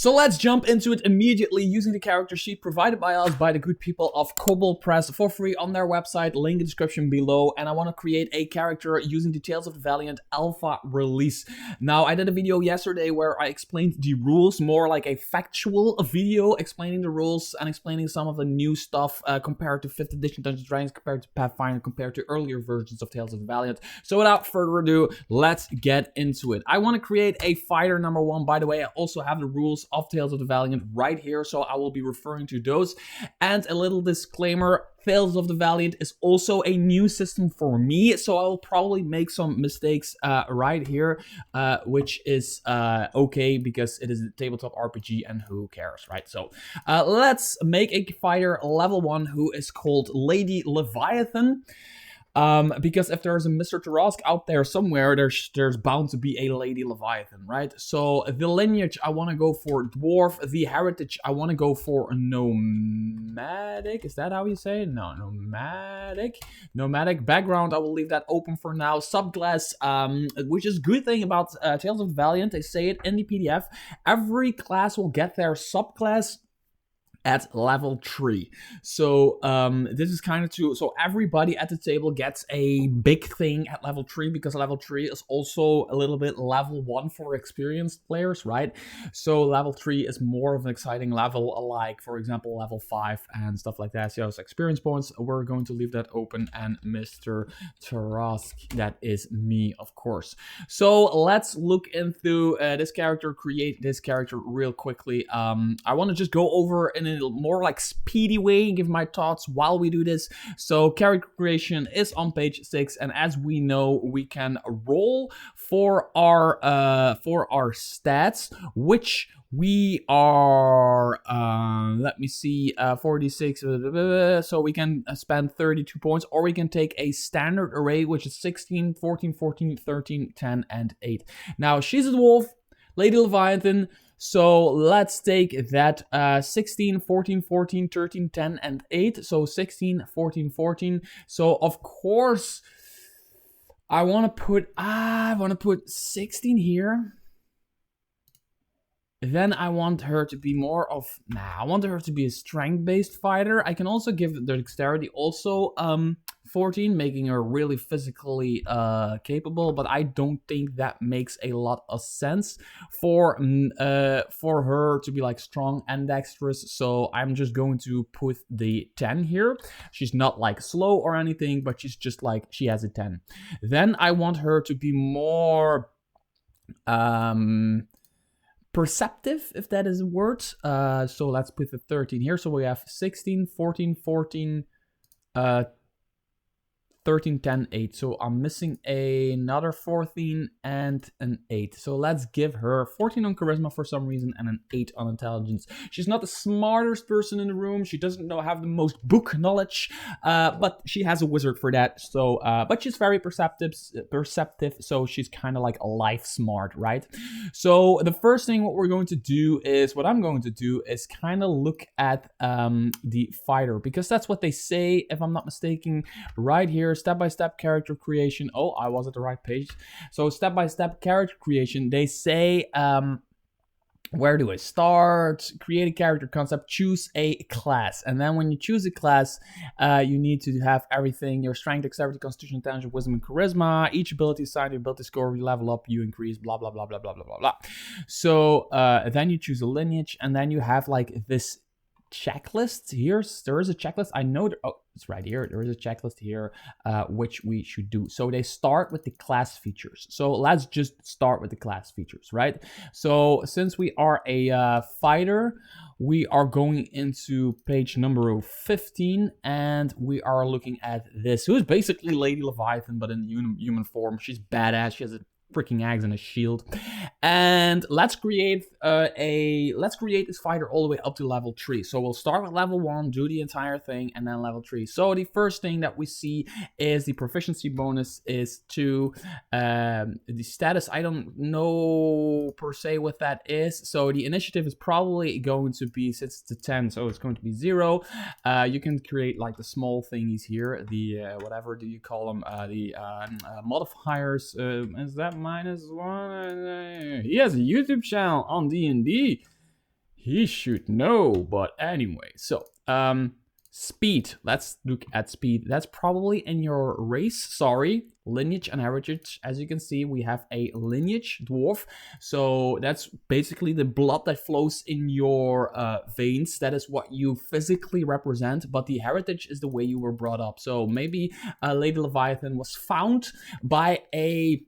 So let's jump into it immediately using the character sheet provided by us by the good people of Kobold Press for free on their website, link in the description below. And I want to create a character using the Tales of the Valiant alpha release. Now, I did a video yesterday where I explained the rules, more like a factual video explaining the rules and explaining some of the new stuff compared to 5th edition Dungeons & Dragons, compared to Pathfinder, compared to earlier versions of Tales of the Valiant. So without further ado, let's get into it. I want to create a fighter number 1. By the way, I also have the rules of Tales of the Valiant right here, so I will be referring to those. And a little disclaimer, Tales of the Valiant is also a new system for me, so I will probably make some mistakes right here, which is okay, because it is a tabletop RPG and who cares, right? So let's make a fighter level 1 who is called Lady Leviathan. Because if there's a Mr. Tarask out there somewhere, there's bound to be a Lady Leviathan, right? So the lineage, I want to go for dwarf. The heritage, I want to go for nomadic. Is that how you say it? No, nomadic. Nomadic background, I will leave that open for now. Subclass, which is a good thing about Tales of the Valiant. They say it in the PDF. Every class will get their subclass at level 3. So this is kind of so everybody at the table gets a big thing at level 3, because level 3 is also a little bit level 1 for experienced players, right? So level 3 is more of an exciting level, like for example level 5 and stuff like that. So experience points, we're going to leave that open. And Mr. Tarask, that is me, of course. So let's look into this character, create this character real quickly. I want to just go over in a more like speedy way, give my thoughts while we do this. So character creation is on page 6, and as we know, we can roll for our stats, which we are let me see, 46, so we can spend 32 points, or we can take a standard array, which is 16, 14, 14, 13, 10, and 8. Now she's a dwarf, Lady Leviathan. So let's take that 16, 14, 14, 13, 10, and 8. So 16, 14, 14. So of course, I want to put 16 here. Then I want her to be more of, I want her to be a strength-based fighter. I can also give the dexterity also 14, making her really physically capable, but I don't think that makes a lot of sense for her to be like strong and dexterous. So I'm just going to put the 10 here. She's not like slow or anything, but she's just like, she has a 10. Then I want her to be more perceptive, if that is a word. So let's put the 13 here. So we have 16, 14, 14, 13, 10, 8. So I'm missing another 14 and an 8. So let's give her 14 on charisma for some reason and an 8 on intelligence. She's not the smartest person in the room. She doesn't have the most book knowledge, but she has a wizard for that. So, but she's very perceptive. So she's kind of like life smart, right? So the first thing what I'm going to do is kind of look at the fighter, because that's what they say, if I'm not mistaken, right here. Step-by-step character creation. Oh, I was at the right page. So step-by-step character creation, they say, where do I start? Create a character concept, choose a class. And then when you choose a class, you need to have everything: your strength, dexterity, constitution, intelligence, wisdom, and charisma. Each ability assigned to your ability score, you level up, you increase, blah, blah, blah, blah, blah, blah, blah, blah. So then you choose a lineage, and then you have like this checklist here. There is a checklist. I know it's right here. There is a checklist here, which we should do. So they start with the class features. So let's just start with the class features, right? So since we are a fighter, we are going into page number 15, and we are looking at this, who is basically Lady Leviathan, but in human form. She's badass. She has a freaking axe and a shield. And let's create this fighter all the way up to level 3. So we'll start with level 1, do the entire thing, and then level 3. So the first thing that we see is the proficiency bonus is 2. The status, I don't know per se what that is. So the initiative is probably going to be, since it's a 10, so it's going to be 0. You can create like the small thingies here, the whatever do you call them, the modifiers. Is that -1? He has a YouTube channel on DnD. He should know, but anyway. So, speed. Let's look at speed. That's probably in your race. Sorry. Lineage and heritage. As you can see, we have a lineage dwarf. So that's basically the blood that flows in your veins. That is what you physically represent. But the heritage is the way you were brought up. So maybe Lady Leviathan was found by a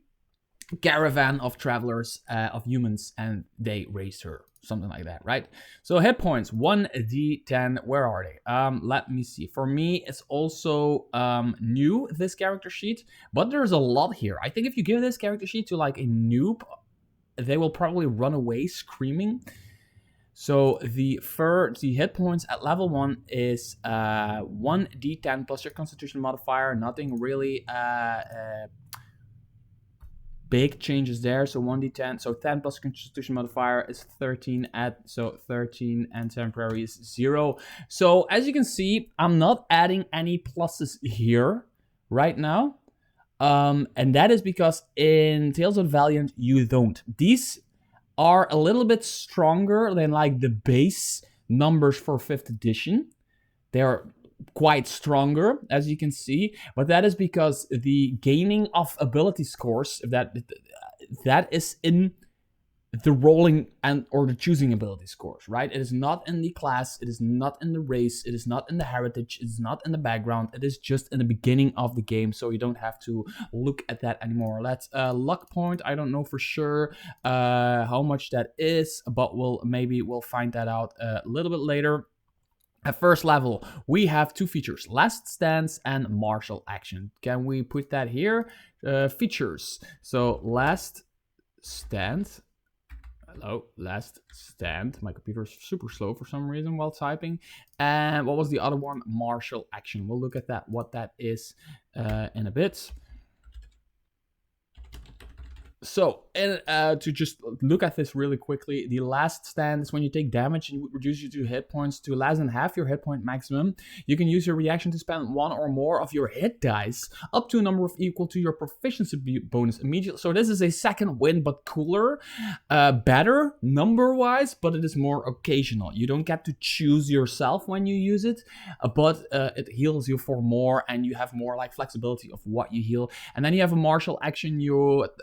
caravan of travelers, of humans, and they raised her. Something like that, right? So hit points, 1d10, where are they? Let me see. For me, it's also new, this character sheet, but there's a lot here. I think if you give this character sheet to like a noob, they will probably run away screaming. So the hit points at level 1 is 1d10 plus your constitution modifier. Nothing really big changes there. So 1d10, so 10 plus constitution modifier is 13 so 13, and temporary is 0. So as you can see, I'm not adding any pluses here right now. And that is because in Tales of Valiant, you don't. These are a little bit stronger than like the base numbers for 5th edition. They're quite stronger, as you can see, but that is because the gaining of ability scores, that is in the rolling or the choosing ability scores, right? It is not in the class, it is not in the race, it is not in the heritage, it is not in the background, it is just in the beginning of the game, so you don't have to look at that anymore. That's luck point. I don't know for sure how much that is, but we'll find that out a little bit later. At first level, we have 2 features, Last Stance and Martial Action. Can we put that here? Features. So Last Stand. Hello, Last Stand. My computer is super slow for some reason while typing. And what was the other one? Martial Action. We'll look at that, what that is in a bit. So, to just look at this really quickly, the Last Stand is when you take damage and it would reduce you to hit points to less than half your hit point maximum. You can use your reaction to spend 1 or more of your hit dice up to a number equal to your proficiency bonus immediately. So this is a second win, but cooler, better number-wise, but it is more occasional. You don't get to choose yourself when you use it, but it heals you for more, and you have more like flexibility of what you heal. And then you have a Martial Action,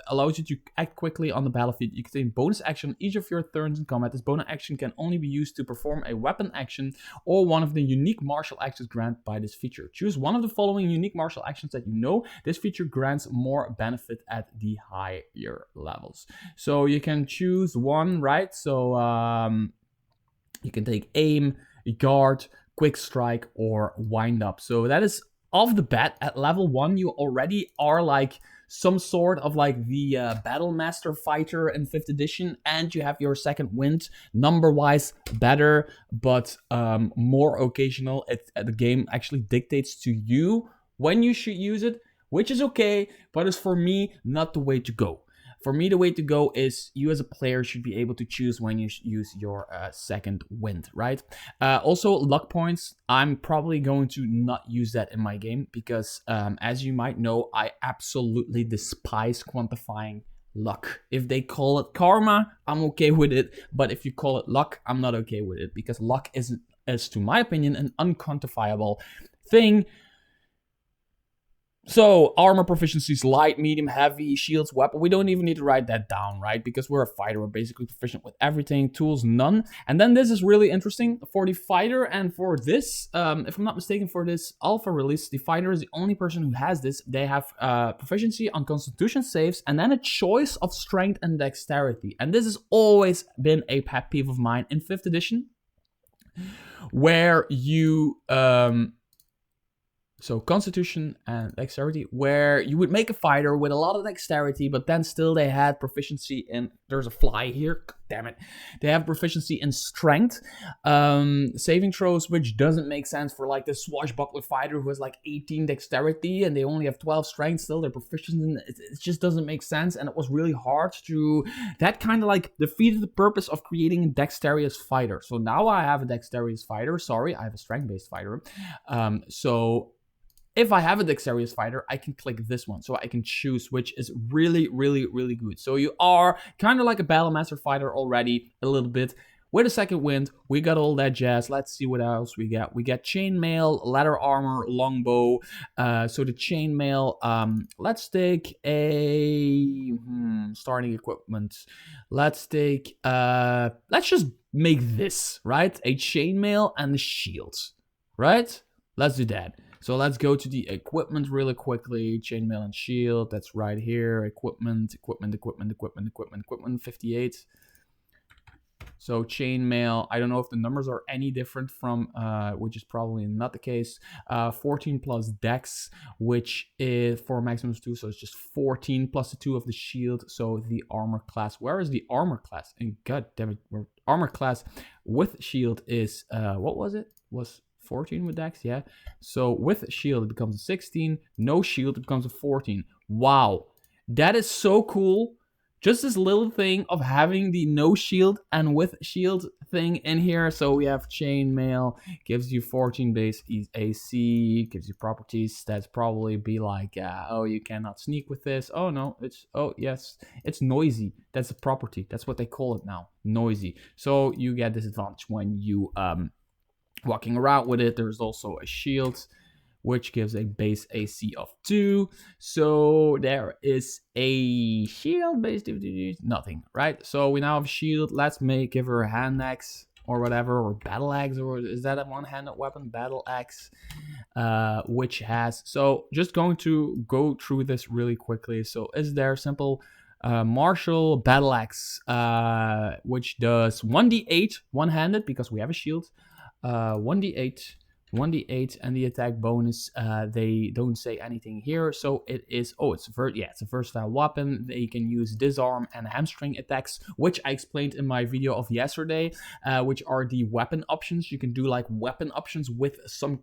allows you to act quickly on the battlefield. You can take bonus action on each of your turns in combat. This bonus action can only be used to perform a weapon action or one of the unique martial actions granted by this feature. Choose one of the following unique martial actions that you know. This feature grants more benefit at the higher levels. So you can choose one, right? So you can take aim, guard, quick strike, or wind up. So that is off the bat at level 1. You already are like some sort of like the Battle Master fighter in 5th edition, and you have your second wind, number-wise better, but more occasional. The game actually dictates to you when you should use it, which is okay, but is for me not the way to go. For me, the way to go is you as a player should be able to choose when you use your second wind, right? Also, luck points. I'm probably going to not use that in my game because, as you might know, I absolutely despise quantifying luck. If they call it karma, I'm okay with it. But if you call it luck, I'm not okay with it because luck is, to my opinion, an unquantifiable thing. So, armor proficiencies, light, medium, heavy, shields, weapon. We don't even need to write that down, right? Because we're a fighter, we're basically proficient with everything. Tools, none. And then this is really interesting for the fighter and for this, if I'm not mistaken, for this alpha release, the fighter is the only person who has this. They have proficiency on constitution saves and then a choice of strength and dexterity. And this has always been a pet peeve of mine in 5th edition, where you... So constitution and dexterity, where you would make a fighter with a lot of dexterity, but then still they had proficiency in, there's a fly here, God damn it. They have proficiency in strength, saving throws, which doesn't make sense for like the swashbuckler fighter who has like 18 dexterity and they only have 12 strength, still they're proficient in it. It just doesn't make sense, and it was really hard to, that kind of like defeated the purpose of creating a dexterous fighter. So now I have a dexterous fighter, sorry, I have a strength-based fighter, so if I have a dexterous fighter, I can click this one. So I can choose, which is really, really, really good. So you are kind of like a Battle Master fighter already, a little bit, with a second wind, we got all that jazz. Let's see what else we got. We got chainmail, leather armor, longbow. So the chainmail, let's take a starting equipment. Let's take let's just make this, right? A chainmail and a shield, right? Let's do that. So let's go to the equipment really quickly. Chainmail and shield, that's right here. Equipment, 58. So chainmail, I don't know if the numbers are any different from, which is probably not the case. 14 plus dex, which is for maximum 2, so it's just 14 plus the 2 of the shield. So the armor class, where is the armor class? And god damn it, armor class with shield is, what was it? Was 14 with dex, yeah. So with shield it becomes a 16, no shield it becomes a 14. Wow, that is so cool. Just this little thing of having the no shield and with shield thing in here. So we have chainmail, gives you 14 base AC, gives you properties that's probably be like, oh, you cannot sneak with this. Oh no, it's, oh yes, it's noisy. That's a property. That's what they call it now, noisy. So you get disadvantage when you walking around with it. There's also a shield, which gives a base AC of 2. So there is a shield base, nothing, right? So we now have a shield. Let's give her a hand axe or whatever, or battle axe, or is that a one-handed weapon? Battle axe, which has, so just going to go through this really quickly. So is there simple martial battle axe, which does 1d8 one-handed because we have a shield, 1d8, and the attack bonus, they don't say anything here. So it is, oh, it's a versatile weapon. They can use disarm and hamstring attacks, which I explained in my video of yesterday, which are the weapon options. You can do like weapon options with some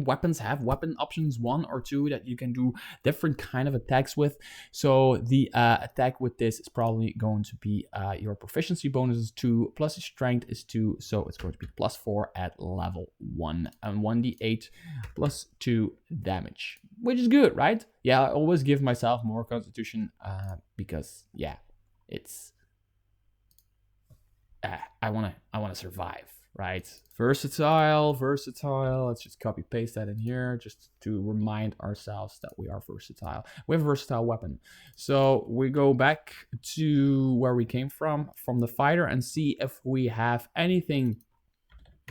weapons have weapon options 1 or 2 that you can do different kind of attacks with. So the attack with this is probably going to be your proficiency bonus is 2 plus your strength is 2, so it's going to be plus 4 at level 1 and 1d8 plus 2 damage, which is good, right? Yeah, I always give myself more constitution because yeah, it's I wanna survive, right? Versatile. Let's just copy paste that in here just to remind ourselves that we are versatile. We have a versatile weapon. So we go back to where we came from the fighter, and see if we have anything.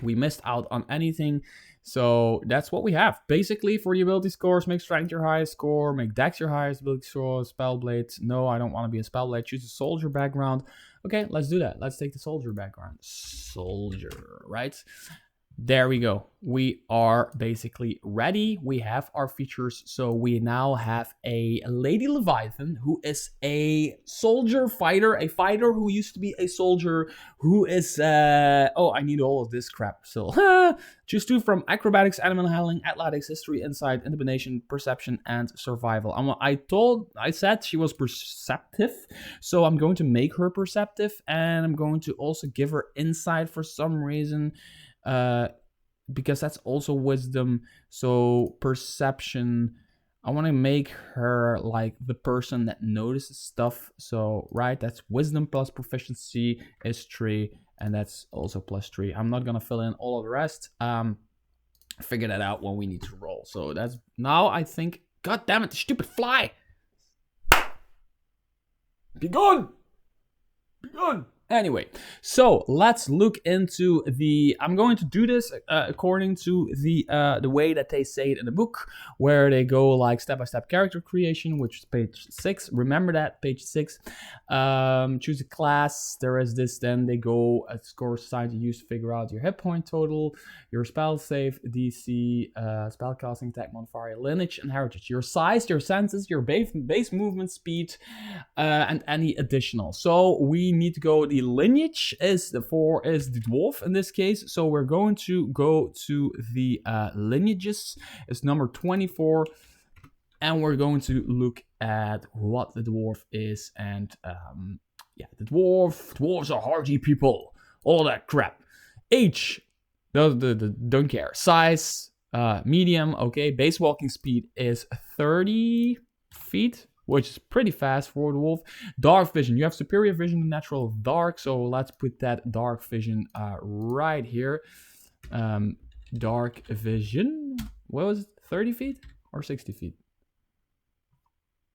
We missed out on anything. So that's what we have. Basically, for the ability scores, make strength your highest score, make dex your highest ability score, spell blades. No, I don't want to be a spell blade. Choose a soldier background. Okay, let's do that. Let's take the soldier background. Soldier, right? There we go. We are basically ready. We have our features. So we now have a Lady Leviathan who is a soldier fighter, a fighter who used to be a soldier, who is, oh, I need all of this crap still. Choose 2 from acrobatics, animal handling, athletics, history, insight, intimidation, perception, and survival. I said she was perceptive, so I'm going to make her perceptive, and I'm going to also give her insight for some reason. Because that's also wisdom. So perception, I want to make her like the person that notices stuff. So right, that's wisdom plus proficiency is 3, and that's also plus 3. I'm not gonna fill in all of the rest. Figure that out when we need to roll. So that's now, I think, god damn it, the stupid fly, be gone. Anyway, so let's look into the, I'm going to do this according to the way that they say it in the book, where they go like step-by-step character creation, which is page 6. Remember that, page 6. Choose a class. There is this, then they go score assigned to use to figure out your hit point total, your spell save, DC, spell casting, attack modifier, lineage, and heritage, your size, your senses, your base movement speed, and any additional. So we need to go, the lineage is the dwarf in this case. So we're going to go to the lineages. It's number 24. And we're going to look at what the dwarf is. And yeah, the dwarves are hardy people. All that crap. Age, don't care. Size, medium, okay. Base walking speed is 30 feet. which is pretty fast for the wolf. Dark vision. You have superior vision to natural dark, so let's put that dark vision right here. Dark vision. What was it? 30 feet or 60 feet?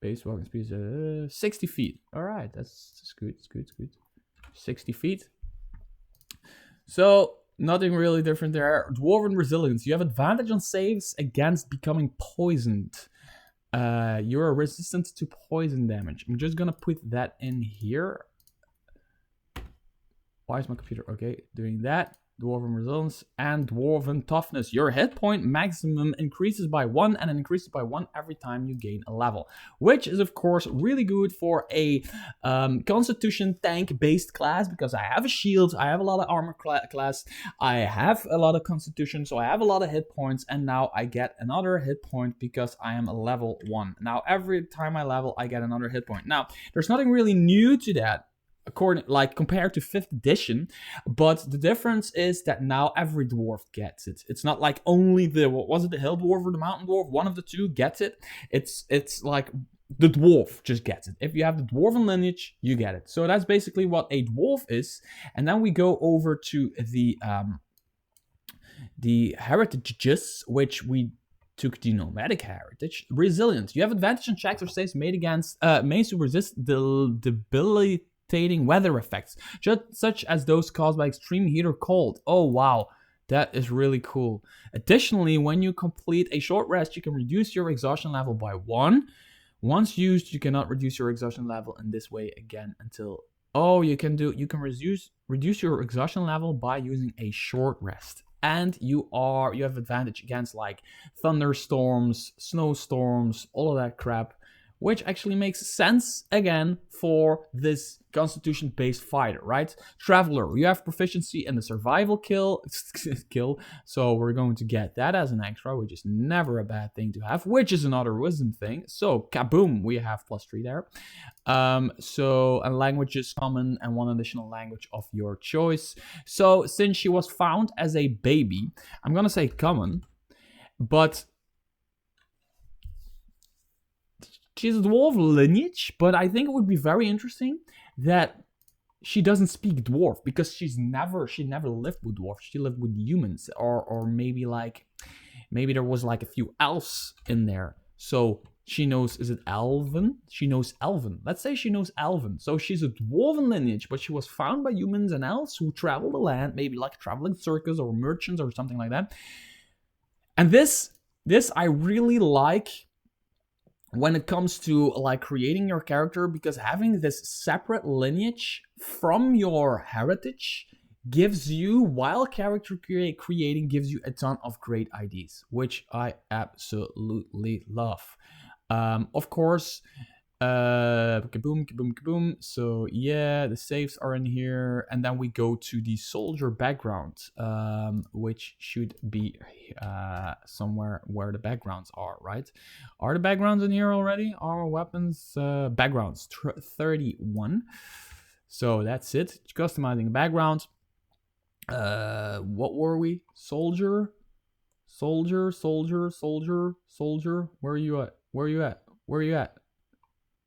Base walking speed 60 feet. All right, that's good. It's good. It's good. 60 feet. So nothing really different there. Dwarven resilience. You have advantage on saves against becoming poisoned. You're resistant to poison damage. I'm just gonna put that in here. Why is my computer okay doing that? Dwarven resilience and dwarven toughness. Your hit point maximum increases by 1 and it increases by 1 every time you gain a level, which is of course really good for a constitution tank based class, because I have a shield, I have a lot of armor class, I have a lot of constitution, so I have a lot of hit points, and now I get another hit point because I am a level 1. Now every time I level I get another hit point. Now there's nothing really new to that, compared to 5th edition, but the difference is that now every dwarf gets it. It's not like only the, what was it, the hill dwarf or the mountain dwarf, one of the two gets it. It's like the dwarf just gets it. If you have the dwarven lineage, you get it. So that's basically what a dwarf is. And then we go over to the heritages, which we took the nomadic heritage. Resilience. You have advantage on checks or saves made to resist the debilitating weather effects, such as those caused by extreme heat or cold. Oh wow, that is really cool. Additionally, when you complete a short rest, you can reduce your exhaustion level by 1. Once used, you cannot reduce your exhaustion level in this way again until... Oh, you can reduce your exhaustion level by using a short rest. And you have advantage against like thunderstorms, snowstorms, all of that crap, which actually makes sense again for this constitution-based fighter, right? Traveler, you have proficiency in the survival kill, so we're going to get that as an extra, which is never a bad thing to have, which is another wisdom thing. So kaboom, we have +3 there. And languages common and 1 additional language of your choice. So since she was found as a baby, I'm gonna say common, but she's a dwarf lineage, but I think it would be very interesting that she doesn't speak dwarf, because she never lived with dwarves. She lived with humans, or maybe there was like a few elves in there. So she knows, is it Elven? She knows Elven. Let's say she knows Elven. So she's a dwarven lineage, but she was found by humans and elves who travel the land, maybe like traveling circus or merchants or something like that. And this I really like when it comes to like creating your character, because having this separate lineage from your heritage gives you, while character creating, gives you a ton of great ideas, which I absolutely love. Of course, kaboom, kaboom, kaboom. So yeah, the saves are in here, and then we go to the soldier background, which should be somewhere where the backgrounds are, right? Are the backgrounds in here already? Our weapons backgrounds 31. So that's it. Customizing the background. What were we? Soldier. Where are you at?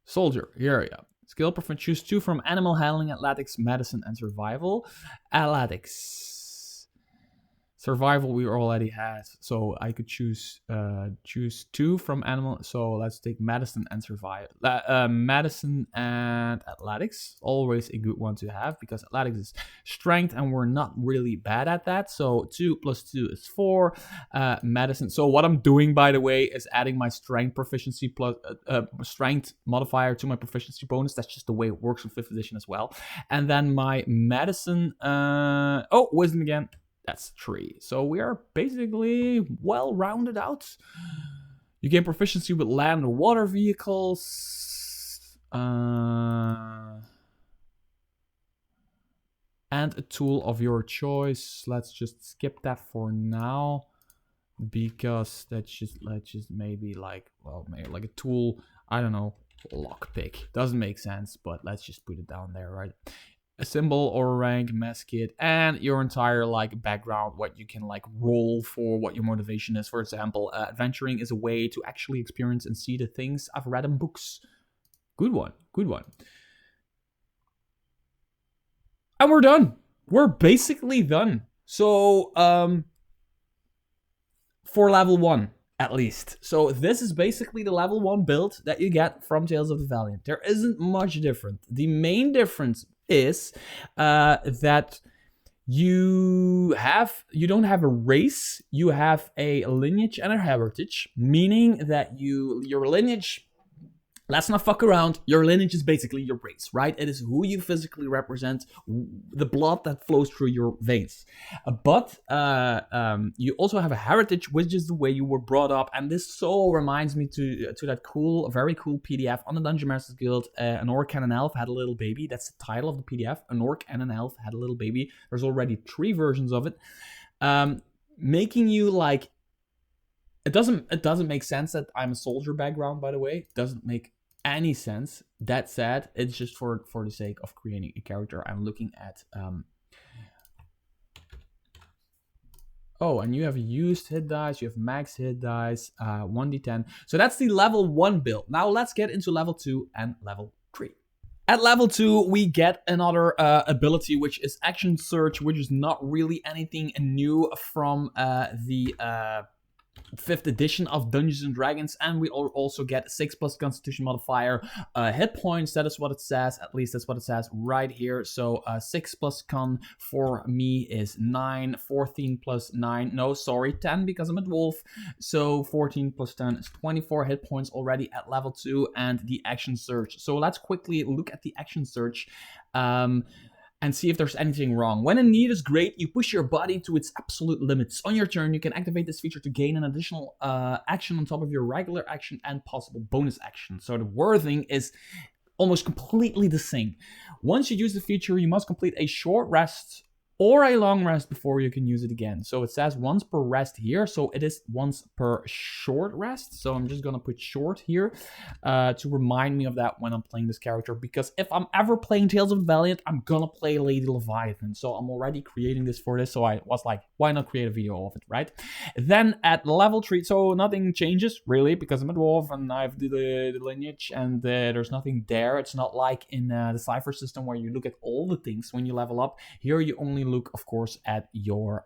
Soldier. Here we go. Skill preference. Choose 2 from animal handling, athletics, medicine, and survival. Athletics. Survival we already had, so I could choose 2 from animal. So let's take medicine and survival. Medicine and athletics, always a good one to have, because athletics is strength and we're not really bad at that. So 2 + 2 is 4. Medicine. So what I'm doing, by the way, is adding my strength proficiency plus strength modifier to my proficiency bonus. That's just the way it works in 5th edition as well. And then my medicine. Wisdom again. That's 3. So we are basically well rounded out. You gain proficiency with land or water vehicles. And a tool of your choice. Let's just skip that for now, because let's just maybe maybe like a tool. I don't know, lockpick. Doesn't make sense, but let's just put it down there, right? A symbol or rank, mess kit, and your entire background, what you can roll for, what your motivation is. For example, adventuring is a way to actually experience and see the things I've read in books. Good one. Good one. And we're done. We're basically done. So, for level 1, at least. So this is basically the level 1 build that you get from Tales of the Valiant. There isn't much different. The main difference is that you don't have a race, you have a lineage and a heritage, meaning that your lineage, let's not fuck around, your lineage is basically your race, right? It is who you physically represent, the blood that flows through your veins. But you also have a heritage, which is the way you were brought up, and this so reminds me to that cool, very cool PDF on the Dungeon Masters Guild. An orc and an elf had a little baby. That's the title of the PDF. An orc and an elf had a little baby. There's already 3 versions of it, making you like. It doesn't make sense that I'm a soldier background, by the way. It doesn't make any sense. That said, it's just for the sake of creating a character. I'm looking at oh, and you have used hit dice, you have max hit dice, 1d10. So that's the level 1 build. Now let's get into level 2 and level 3. At level 2, we get another ability, which is Action Search, which is not really anything new from the 5th edition of Dungeons & Dragons, and we also get 6+ Constitution modifier, hit points. That is what it says, at least that's what it says right here. So 6+ con for me is 9, 14 plus 9, no, sorry, 10 because I'm a dwarf. So 14 plus 10 is 24 hit points already at level 2, and the Action Search. So let's quickly look at the Action Search. And see if there's anything wrong. When in need is great, you push your body to its absolute limits. On your turn, you can activate this feature to gain an additional action on top of your regular action and possible bonus action. So the wording is almost completely the same. Once you use the feature, you must complete a short rest or a long rest before you can use it again. So it says once per rest here, so it is once per short rest. So I'm just gonna put short here to remind me of that when I'm playing this character, because if I'm ever playing Tales of the Valiant, I'm gonna play Lady Leviathan. So I'm already creating this for this, so I was like, why not create a video of it, right? Then at level 3, so nothing changes really, because I'm a dwarf and I have the lineage, and there's nothing there. It's not like in the Cypher system where you look at all the things when you level up. Here you only look, of course, at your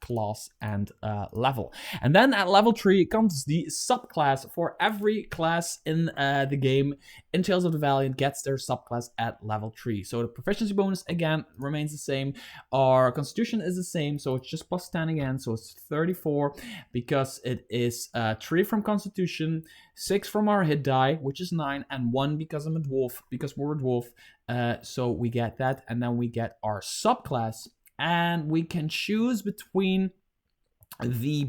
class and level. And then at level 3 comes the subclass. For every class in the game in Tales of the Valiant gets their subclass at level 3. So the proficiency bonus again remains the same. Our constitution is the same, so it's just plus 10 again, so it's 34 because it is 3 from constitution, 6 from our hit die, which is 9, and 1 because I'm a dwarf, because we're a dwarf. So we get that, and then we get our subclass, and we can choose between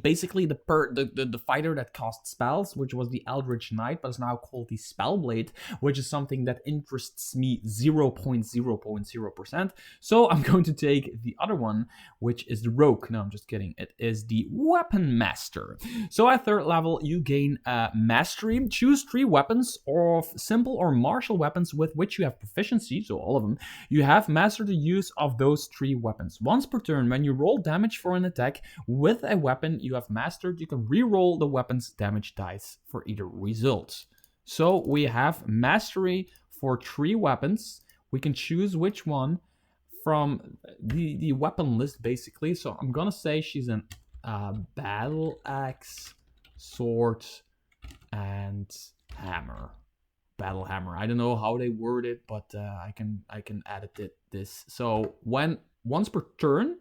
basically the fighter that casts spells, which was the Eldritch Knight, but is now called the Spellblade, which is something that interests me 0.0%. So I'm going to take the other one, which is the Rogue. No, I'm just kidding. It is the Weapon Master. So at 3rd level, you gain Mastery. Choose 3 weapons of simple or martial weapons with which you have proficiency, so all of them. You have mastered the use of those 3 weapons. Once per turn, when you roll damage for an attack with a weapon you have mastered, you can re-roll the weapon's damage dice for either result. So we have mastery for 3 weapons. We can choose which one from the weapon list, basically. So I'm gonna say she's an battle axe, sword, and hammer. Battle hammer. I don't know how they word it, but I can edit this. So once per turn,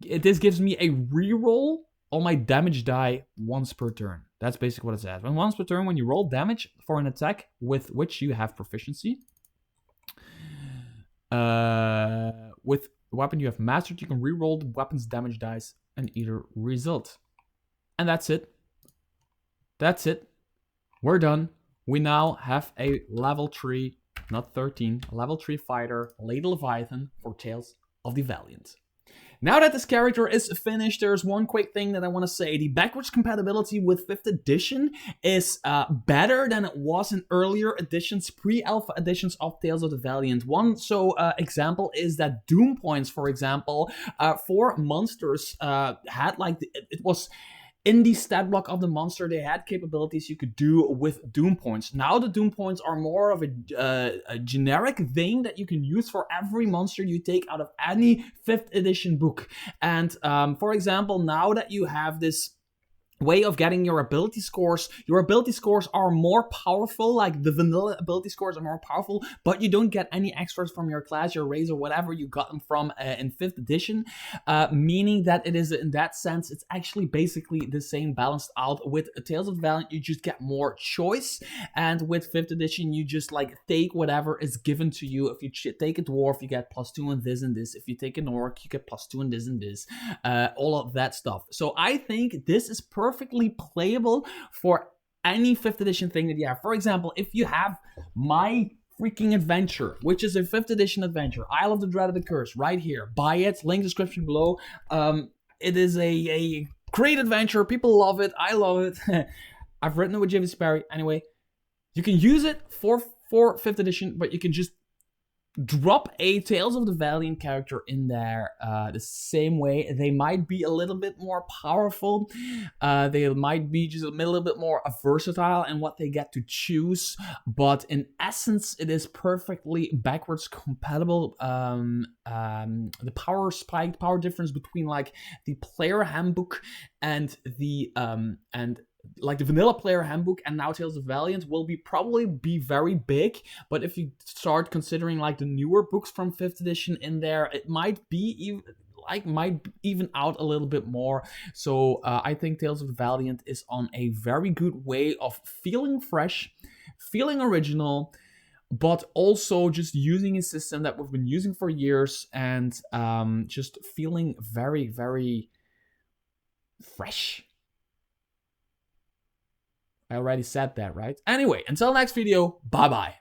this gives me a reroll on my damage die once per turn. That's basically what it says. Once per turn, when you roll damage for an attack with which you have proficiency, with the weapon you have mastered, you can reroll the weapon's damage dice and either result. And that's it. That's it. We're done. We now have a level 3, not 13, a level 3 fighter, Lady Leviathan, for Tales of the Valiant. Now that this character is finished, there's one quick thing that I want to say. The backwards compatibility with 5th edition is better than it was in earlier editions, pre-alpha editions of Tales of the Valiant. One example is that Doom points, for example, for monsters had like, it was in the stat block of the monster, they had capabilities you could do with Doom Points. Now the Doom Points are more of a generic thing that you can use for every monster you take out of any 5th edition book. And for example, now that you have this way of getting your ability scores are more powerful. Like the vanilla ability scores are more powerful, but you don't get any extras from your class, your race, or whatever you got them from in 5th edition, meaning that it is, in that sense, it's actually basically the same balanced out. With Tales of the Valiant, you just get more choice, and with 5th edition, you just like take whatever is given to you. If you take a dwarf, you get +2 in this and this. If you take an orc, you get +2 in this and this. All of that stuff. So I think this is perfectly playable for any 5th edition thing that you have. For example, if you have My Freaking Adventure, which is a 5th edition adventure, Isle of the Dread of the Curse, right here. Buy it, link description below. It is a great adventure. People love it. I love it. I've written it with James Sperry. Anyway, you can use it for 5th edition, but you can just drop a Tales of the Valiant character in there the same way. They might be a little bit more powerful. They might be just a little bit more versatile in what they get to choose. But in essence, it is perfectly backwards compatible. The power difference between like the player handbook and the like the vanilla player handbook and now Tales of Valiant will probably be very big. But if you start considering like the newer books from 5th edition in there, it might be even out a little bit more. So I think Tales of the Valiant is on a very good way of feeling fresh, feeling original, but also just using a system that we've been using for years and just feeling very, very fresh. I already said that, right? Anyway, until next video, bye-bye.